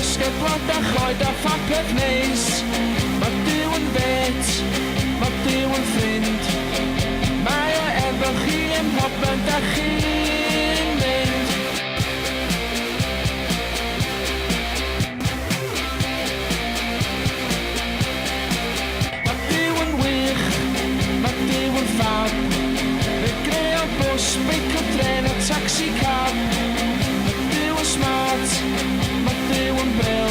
Ysgubod a choed a phapur neis. Mae Duw yn vet, mae Duw yn ffrind. Mae o efo chi ym mhobman da chi'n mynd. Mae Duw yn wych, mae Duw yn ffab. Fe greu o bws, beic o dren a taxi cab. Mae Duw yn smart, mae Duw yn bril.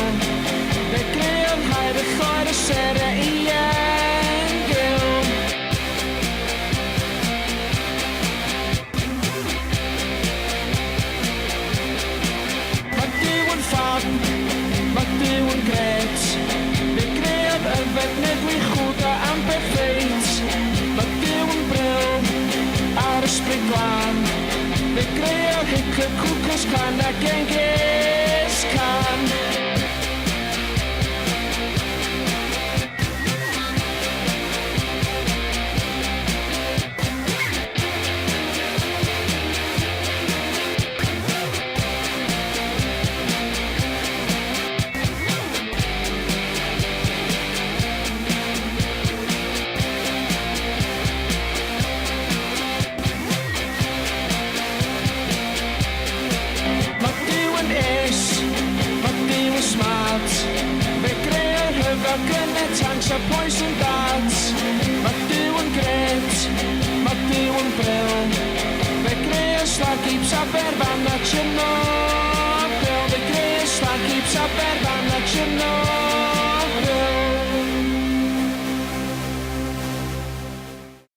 Fe greu o'n hair y choer y sere i engil. Mae Duw yn ffab, mae Duw yn gret. Fe greodd yfed nid wy chwda am perfeit. Mae Duw yn bril ar ysbryd glan. Fe greodd Hitler, Ku Klux Klan a Genghis Khan. Smart. Fe greu'r hyfel gynne tanks a poison darts. Mae Duw yn gret, mae Duw yn bril. Fe greu'r slag keeps Aberfan a Chernobyl. Fe greu'r slag keeps Aberfan a Chernobyl.